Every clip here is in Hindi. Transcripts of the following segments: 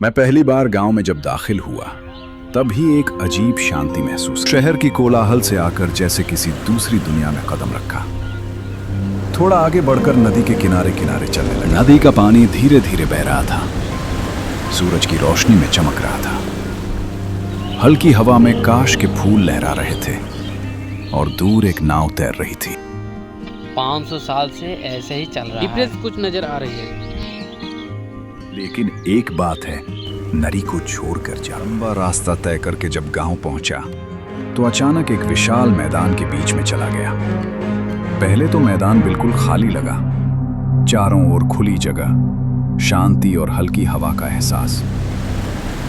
मैं पहली बार गांव में जब दाखिल हुआ तब ही एक अजीब शांति महसूस। शहर की कोलाहल से आकर जैसे किसी दूसरी दुनिया में कदम रखा। थोड़ा आगे बढ़कर नदी के किनारे किनारे चलने लगा। नदी का पानी धीरे धीरे बह रहा था, सूरज की रोशनी में चमक रहा था। हल्की हवा में काश के फूल लहरा रहे थे और दूर एक नाव तैर रही थी। 500 साल से ऐसे ही चल रहा है। डिफरेंस कुछ नजर आ रही है, लेकिन एक बात है, नरी को छोड़कर जा। लंबा रास्ता तय करके जब गांव पहुंचा तो अचानक एक विशाल मैदान के बीच में चला गया। पहले तो मैदान बिल्कुल खाली लगा, चारों ओर खुली जगह, शांति और हल्की हवा का एहसास।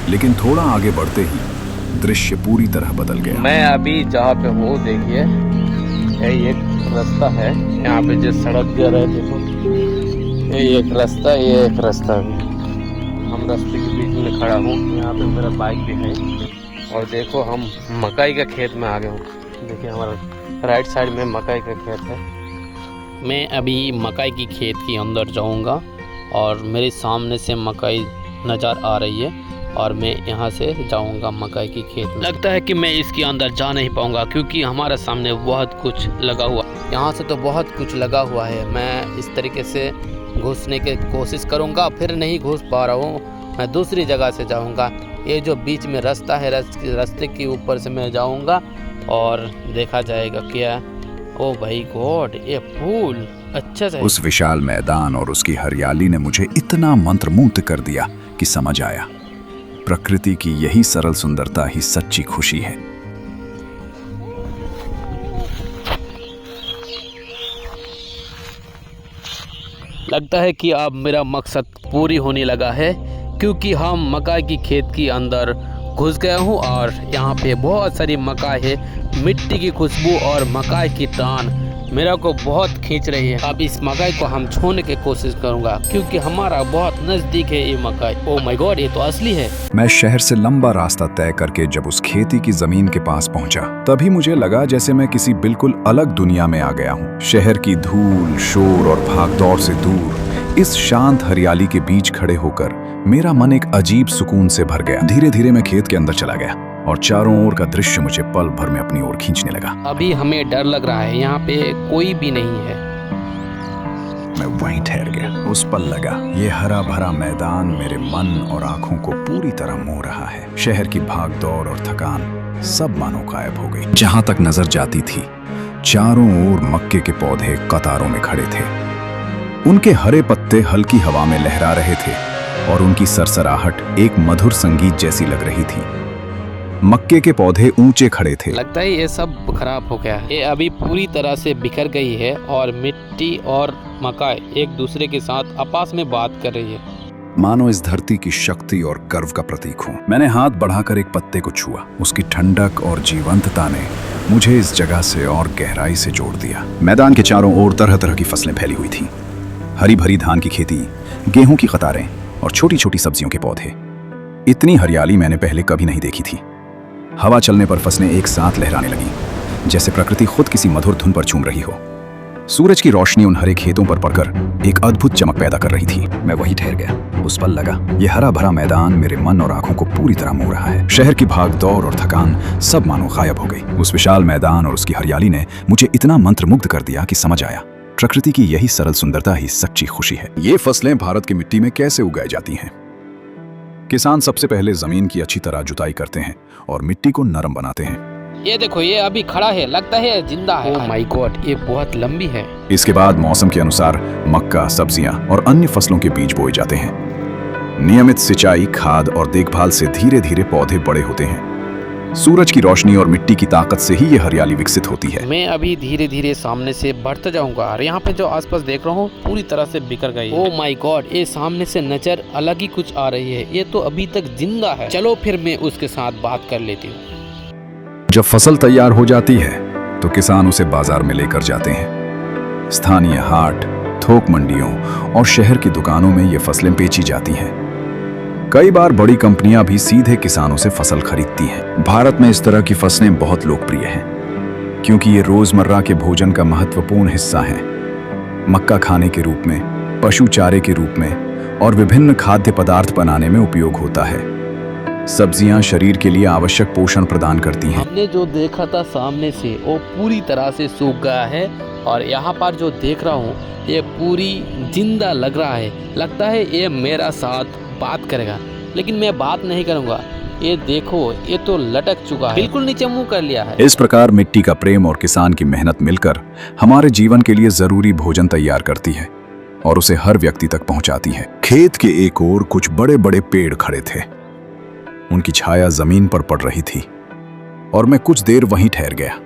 लेकिन थोड़ा आगे बढ़ते ही दृश्य पूरी तरह बदल गया। मैं अभी जहाँ पे हूँ देखिए, ये एक रास्ता है। यहाँ पे जो सड़क जा रहा है देखो, ये एक रास्ता, ये एक रास्ता भी। हम रास्ते के बीच में खड़ा हूँ, यहाँ पे मेरा बाइक भी है। और देखो हम मकई का खेत में आ गए हूँ। देखिए हमारा राइट साइड में मकई का खेत है। मैं अभी मकई की खेत के अंदर जाऊँगा और मेरे सामने से मकई नज़र आ रही है और मैं यहाँ से जाऊँगा मकई की खेत में। लगता है कि मैं इसके अंदर जा नहीं पाऊँगा क्योंकि हमारे सामने बहुत कुछ लगा हुआ। यहाँ से तो बहुत कुछ लगा हुआ है। मैं इस तरीके से घुसने की कोशिश करूँगा, फिर नहीं घुस पा रहा हूँ। मैं दूसरी जगह से जाऊँगा। ये जो बीच में रास्ता है, रास्ते के ऊपर से मैं जाऊँगा और देखा जाएगा क्या। ओ भाई गॉड, ये फूल अच्छा से। उस विशाल मैदान और उसकी हरियाली ने मुझे इतना मंत्रमुग्ध कर दिया कि समझ आया, प्रकृति की यही सरल सुंदरता ही सच्ची खुशी है। लगता है कि अब मेरा मकसद पूरी होने लगा है क्योंकि हम मकई की खेत के अंदर घुस गया हूँ और यहाँ पे बहुत सारी मकई है। मिट्टी की खुशबू और मकई की टान मेरा को बहुत खींच रही है। अब इस मकई को हम छूने की कोशिश करूँगा क्योंकि हमारा बहुत नज़दीक है ये मकई। ओ माय गॉड, ये तो असली है। मैं शहर से लंबा रास्ता तय करके जब उस खेती की जमीन के पास पहुंचा तभी मुझे लगा जैसे मैं किसी बिल्कुल अलग दुनिया में आ गया हूँ। शहर की धूल, शोर और भागदौड़ से दूर इस शांत हरियाली के बीच खड़े होकर मेरा मन एक अजीब सुकून से भर गया। धीरे धीरे मैं खेत के अंदर चला गया और चारों ओर का दृश्य मुझे पल भर में अपनी ओर खींचने लगा। अभी हमें डर लग रहा है, यहाँ पे कोई भी नहीं है। मैं वहीं ठहर गया। उस पल लगा ये हरा भरा मैदान मेरे मन और आंखों को पूरी तरह मोह रहा है। शहर की भागदौड़ और थकान सब मानो गायब हो गई। जहां तक नजर जाती थी चारों ओर मक्के के पौधे कतारों में खड़े थे। उनके हरे पत्ते हल्की हवा में लहरा रहे थे और उनकी सरसराहट एक मधुर संगीत जैसी लग रही थी। मक्के के पौधे ऊंचे खड़े थे। लगता है ये सब खराब हो गया है। ये अभी पूरी तरह से बिखर गई है और मिट्टी और मकई एक दूसरे के साथ आपस में बात कर रही है, मानो इस धरती की शक्ति और गर्व का प्रतीक हो। मैंने हाथ बढ़ाकर एक पत्ते को छुआ। उसकी ठंडक और जीवंतता ने मुझे इस जगह से और गहराई से जोड़ दिया। मैदान के चारों ओर तरह तरह की फसलें फैली हुई थीं। हरी भरी धान की खेती, गेहूं की कतारें और छोटी छोटी सब्जियों के पौधे। इतनी हरियाली मैंने पहले कभी नहीं देखी थी। हवा चलने पर फसलें एक साथ लहराने लगीं, जैसे प्रकृति खुद किसी मधुर धुन पर झूम रही हो। सूरज की रोशनी उन हरे खेतों पर पड़कर एक अद्भुत चमक पैदा कर रही थी। मैं वहीं ठहर गया। उस पल लगा ये हरा भरा मैदान मेरे मन और आंखों को पूरी तरह मोह रहा है। शहर की भागदौड़ और थकान सब मानो गायब हो गई। उस विशाल मैदान और उसकी हरियाली ने मुझे इतना मंत्रमुग्ध कर दिया कि समझ आया, प्रकृति की यही सरल सुंदरता ही सच्ची खुशी है। ये फसलें भारत की मिट्टी में कैसे उगाई जाती हैं? किसान सबसे पहले जमीन की अच्छी तरह जुताई करते हैं और मिट्टी को नरम बनाते हैं। ये देखो, ये अभी खड़ा है, लगता है जिंदा है। ओह माय गॉड, ये बहुत लंबी है। इसके बाद मौसम के अनुसार मक्का, सब्जियां और अन्य फसलों के बीज बोए जाते हैं। नियमित सिंचाई, खाद और देखभाल से धीरे धीरे पौधे बड़े होते हैं। सूरज की रोशनी और मिट्टी की ताकत से ही ये हरियाली विकसित होती है। मैं अभी धीरे धीरे सामने से बढ़ता जाऊंगा और यहाँ पे जो आसपास देख रहा हूँ पूरी तरह से बिखर गई है। ओह माय गॉड, ये सामने से नजर अलग ही कुछ आ रही है। ये तो अभी तक जिंदा है। चलो फिर मैं उसके साथ बात कर लेती हूँ। जब फसल तैयार हो जाती है तो किसान उसे बाजार में लेकर जाते हैं। स्थानीय हाट, थोक मंडियों और शहर की दुकानों में ये फसलें बेची जाती हैं। कई बार बड़ी कंपनियां भी सीधे किसानों से फसल खरीदती हैं। भारत में इस तरह की फसलें बहुत लोकप्रिय हैं क्योंकि ये रोजमर्रा के भोजन का महत्वपूर्ण हिस्सा हैं। मक्का खाने के रूप में, पशु चारे के रूप में और विभिन्न खाद्य पदार्थ बनाने में उपयोग होता है। सब्जियां शरीर के लिए आवश्यक पोषण प्रदान करती हैं। हमने जो देखा था सामने से वो पूरी तरह से सूख गया है और यहाँ पर जो देख रहा हूँ ये पूरी जिंदा लग रहा है। लगता है ये मेरा साथ बात करेगा, लेकिन मैं बात नहीं करूँगा। ये देखो, ये तो लटक चुका है, बिल्कुल नीचे मुंह कर लिया है। इस प्रकार मिट्टी का प्रेम और किसान की मेहनत मिलकर हमारे जीवन के लिए जरूरी भोजन तैयार करती है और उसे हर व्यक्ति तक पहुंचाती है। खेत के एक ओर कुछ बड़े बड़े पेड़ खड़े थे। उनकी छाया जमीन पर पड़ रही थी और मैं कुछ देर वहीं ठहर गया।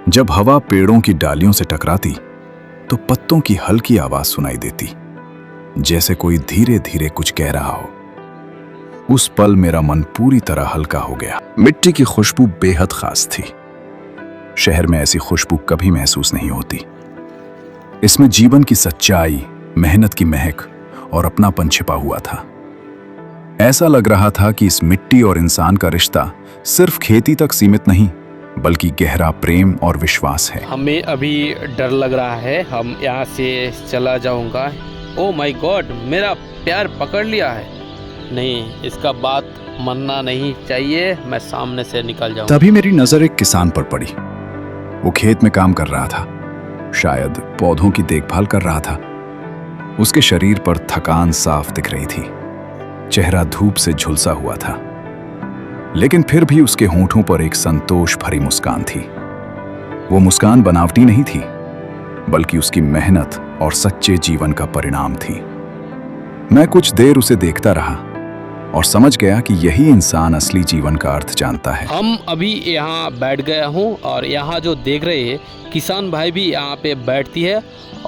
जब हवा पेड़ों की डालियों से टकराती तो पत्तों की हल्की आवाज सुनाई देती, जैसे कोई धीरे धीरे कुछ कह रहा हो। उस पल मेरा मन पूरी तरह हल्का हो गया। मिट्टी की खुशबू बेहद खास थी। शहर में ऐसी खुशबू कभी महसूस नहीं होती। इसमें जीवन की सच्चाई, मेहनत की महक और अपनापन छिपा हुआ था। ऐसा लग रहा था कि इस मिट्टी और इंसान का रिश्ता सिर्फ खेती तक सीमित नहीं, बल्कि गहरा प्रेम और विश्वास है। हमें अभी डर लग रहा है, हम यहाँ से चला जाऊंगा। ओ माय गॉड, मेरा पैर पकड़ लिया है। नहीं, इसका बात मानना नहीं चाहिए, मैं सामने से निकल जाऊंगा। तभी मेरी नजर एक किसान पर पड़ी। वो खेत में काम कर रहा था, शायद पौधों की देखभाल कर रहा था। उसके शरीर पर थकान साफ दिख रही थी। चेहरा धूप से झुलसा हुआ था, लेकिन फिर भी उसके होंठों पर एक संतोष भरी मुस्कान थी। वो मुस्कान बनावटी नहीं थी, बल्कि उसकी मेहनत और सच्चे जीवन का परिणाम थी। मैं कुछ देर उसे देखता रहा और समझ गया कि यही इंसान असली जीवन का अर्थ जानता है। हम अभी यहाँ बैठ गया हूँ और यहाँ जो देख रहे हैं किसान भाई भी यहाँ पे बैठती है।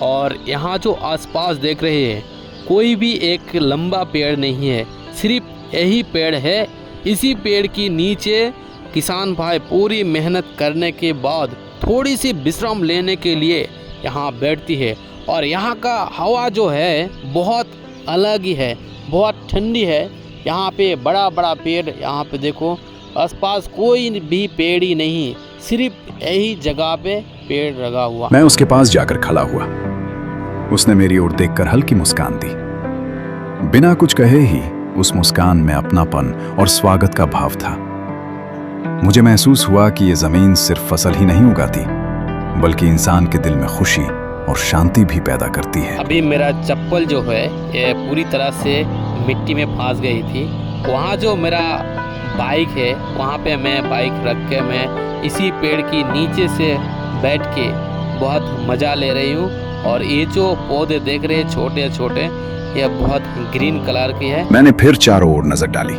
और यहाँ जो आसपास देख रहे हैं कोई भी एक लंबा पेड़ नहीं है, सिर्फ यही पेड़ है। इसी पेड़ की नीचे किसान भाई पूरी मेहनत करने के बाद थोड़ी सी विश्राम लेने के लिए यहाँ बैठती है। और यहाँ का हवा जो है बहुत अलग ही है, बहुत ठंडी है। यहाँ पे बड़ा बड़ा पेड़, यहाँ पे देखो आसपास कोई भी पेड़ ही नहीं, सिर्फ यही जगह पे पेड़ लगा हुआ। मैं उसके पास जाकर खड़ा हुआ। उसने मेरी ओर देखकर हल्की मुस्कान दी। बिना कुछ कहे ही उस मुस्कान में अपनापन और स्वागत का भाव था। मुझे महसूस हुआ कि ये जमीन सिर्फ फसल ही नहीं उगाती, बल्कि इंसान के दिल में खुशी और शांति भी पैदा करती है। अभी मेरा चप्पल जो है ये पूरी तरह से मिट्टी में फंस गई थी। वहाँ जो मेरा बाइक है वहाँ पे मैं बाइक रख के मैं इसी पेड़ की नीचे से बैठ के बहुत मज़ा ले रही हूँ। और ये जो पौधे देख रहे हैं छोटे छोटे, ये बहुत ग्रीन कलर की है। मैंने फिर चारों ओर नजर डाली।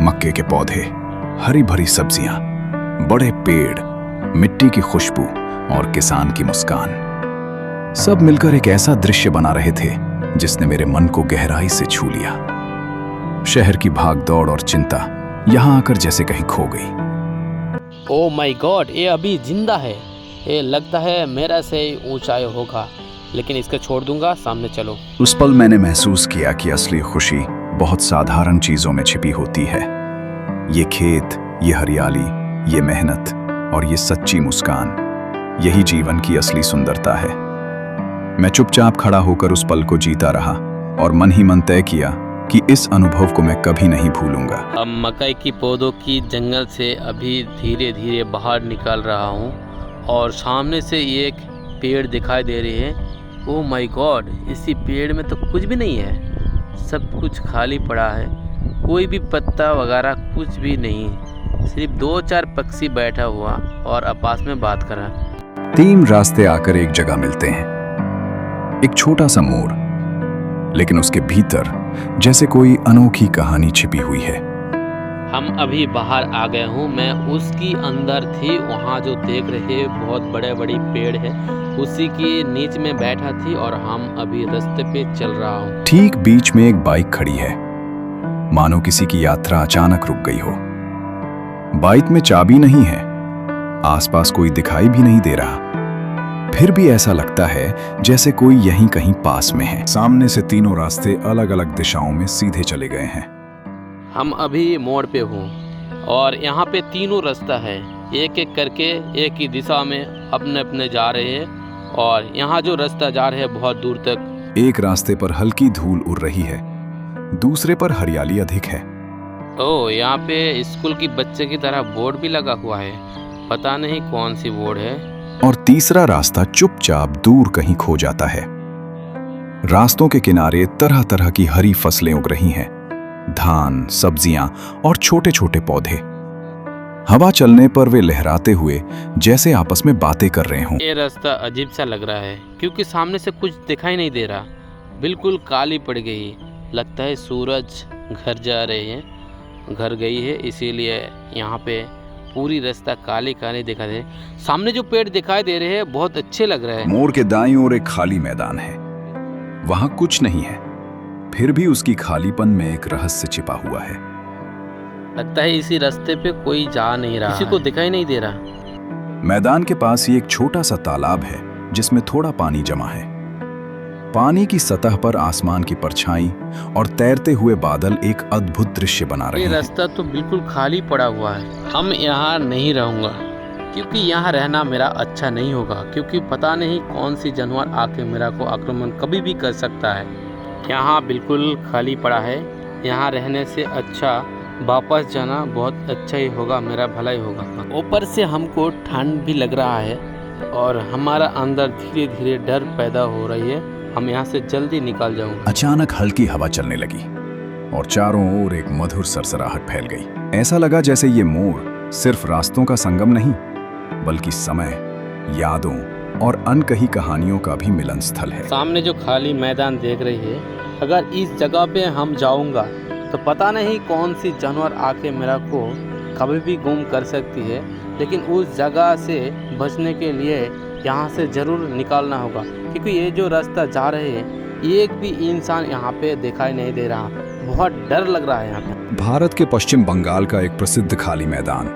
मक्के के पौधे, हरी भरी सब्जियां, बड़े पेड़, मिट्टी की खुशबू और किसान की मुस्कान, सब मिलकर एक ऐसा दृश्य बना रहे थे जिसने मेरे मन को गहराई से छू लिया। शहर की भागदौड़ और चिंता यहाँ आकर जैसे कहीं खो गई। ओह माय गॉड, ये अभी जिंदा है। ये लगता है मेरा से ऊंचाई होगा, लेकिन इसको छोड़ दूंगा, सामने चलो। उस पल मैंने महसूस किया कि असली खुशी बहुत साधारण चीजों में छिपी होती है। ये खेत, ये हरियाली, ये मेहनत और ये सच्ची मुस्कान, यही जीवन की असली सुंदरता है। मैं चुपचाप खड़ा होकर उस पल को जीता रहा और मन ही मन तय किया कि इस अनुभव को मैं कभी नहीं भूलूंगा। अब मकई की पौधों की जंगल से अभी धीरे धीरे बाहर निकल रहा हूँ और सामने से एक पेड़ दिखाई दे रही है। ओह माय गॉड, इसी पेड़ में तो कुछ भी नहीं है, सब कुछ खाली पड़ा है, कोई भी पत्ता वगैरह कुछ भी नहीं, सिर्फ 2-4 पक्षी बैठा हुआ और आपस में बात कर रहा। 3 रास्ते आकर एक जगह मिलते हैं, एक छोटा सा मोड़, लेकिन उसके भीतर जैसे कोई अनोखी कहानी छिपी हुई है। हम अभी बाहर आ गए हूँ, मैं उसकी अंदर थी। वहाँ जो देख रहे बहुत बड़े बड़े पेड़ है, उसी के नीचे में बैठा थी और हम अभी रास्ते पे चल रहा हूँ। ठीक बीच में एक बाइक खड़ी है, मानो किसी की यात्रा अचानक रुक गई हो। बाइक में चाबी नहीं है, आसपास कोई दिखाई भी नहीं दे रहा, फिर भी ऐसा लगता है जैसे कोई यहीं कहीं पास में है। सामने से तीनों रास्ते अलग अलग दिशाओं में सीधे चले गए हैं। हम अभी मोड़ पे हूँ और यहाँ पे तीनों रास्ता है, एक एक करके एक ही दिशा में अपने अपने जा रहे हैं। और यहाँ जो रास्ता जा रहे हैं बहुत दूर तक एक रास्ते पर हल्की धूल उड़ रही है, दूसरे पर हरियाली अधिक है। ओह, यहाँ पे स्कूल की बच्चे की तरह बोर्ड भी लगा हुआ है, पता नहीं कौन सी बोर्ड है। और तीसरा रास्ता चुपचाप दूर कहीं खो जाता है। रास्तों के किनारे तरह तरह की हरी फसलें उग रही हैं, धान, सब्जियां और छोटे छोटे पौधे। हवा चलने पर वे लहराते हुए जैसे आपस में बातें कर रहे हों। ये रास्ता अजीब सा लग रहा है क्योंकि सामने से कुछ दिखाई नहीं दे रहा, बिल्कुल काली पड़ गई। लगता है सूरज घर जा रहे हैं, घर गई है, इसीलिए यहाँ पे पूरी रास्ता काली काली दिखा दे। सामने जो पेड़ दिखाई दे रहे हैं बहुत अच्छे लग रहे हैं। मोड़ के दाईं ओर एक खाली मैदान है, वहां कुछ नहीं है, फिर भी उसकी खालीपन में एक रहस्य छिपा हुआ है। लगता है इसी रास्ते पे कोई जा नहीं रहा, किसी को दिखाई नहीं दे रहा। मैदान के पास ही एक छोटा सा तालाब है जिसमें थोड़ा पानी जमा है। पानी की सतह पर आसमान की परछाई और तैरते हुए बादल एक अद्भुत दृश्य बना रहे ये हैं। रास्ता तो बिल्कुल खाली पड़ा हुआ है। हम यहाँ नहीं रहूँगा क्योंकि यहाँ रहना मेरा अच्छा नहीं होगा, क्योंकि पता नहीं कौन सी जानवर आके मेरा को आक्रमण कभी भी कर सकता है। यहाँ बिल्कुल खाली पड़ा है, यहाँ रहने से अच्छा वापस जाना बहुत अच्छा ही होगा, मेरा भला ही होगा। ऊपर से हमको ठंड भी लग रहा है और हमारा अंदर धीरे धीरे डर पैदा हो रही है। हम यहाँ से जल्दी निकल जाऊंगा। अचानक हल्की हवा चलने लगी और चारों ओर एक मधुर सरसराहट फैल गई। ऐसा लगा जैसे ये मोड़ सिर्फ रास्तों का संगम नहीं, बल्कि समय, यादों और अनकही कहानियों का भी मिलन स्थल है। सामने जो खाली मैदान देख रही है, अगर इस जगह पे हम जाऊंगा तो पता नहीं कौन सी जानवर आके मेरा को कभी भी गुम कर सकती है, लेकिन उस जगह से बचने के लिए यहाँ से ज़रूर निकालना होगा, क्योंकि ये जो रास्ता जा रहे हैं एक भी इंसान यहाँ पे दिखाई नहीं दे रहा। बहुत डर लग रहा है यहाँ पे। भारत के पश्चिम बंगाल का एक प्रसिद्ध खाली मैदान,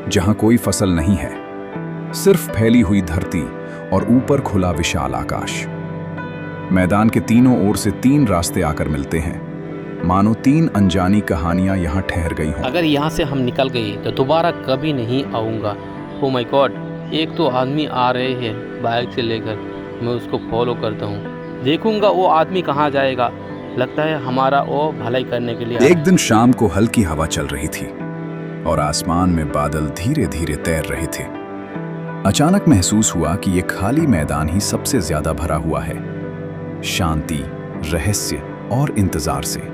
जहाँ कोई फसल नहीं है, सिर्फ फैली हुई धरती और ऊपर खुला विशाल आकाश। मैदान के तीनों ओर से तीन रास्ते आकर मिलते हैं, मानो तीन अनजानी कहानियां यहाँ ठहर गई हों। अगर यहाँ से हम निकल गए तो दोबारा कभी नहीं आऊँगा। ओ माय गॉड, एक तो आदमी आ रहे हैं बाइक से लेकर, मैं उसको फॉलो करता हूँ, देखूंगा वो आदमी कहाँ जाएगा। लगता है हमारा वो भलाई करने के लिए। एक दिन शाम को हल्की हवा चल रही थी और आसमान में बादल धीरे धीरे तैर रहे थे। अचानक महसूस हुआ कि ये खाली मैदान ही सबसे ज्यादा भरा हुआ है, शांति, रहस्य और इंतजार से।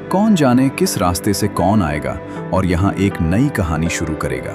कौन जाने किस रास्ते से कौन आएगा और यहाँ एक नई कहानी शुरू करेगा।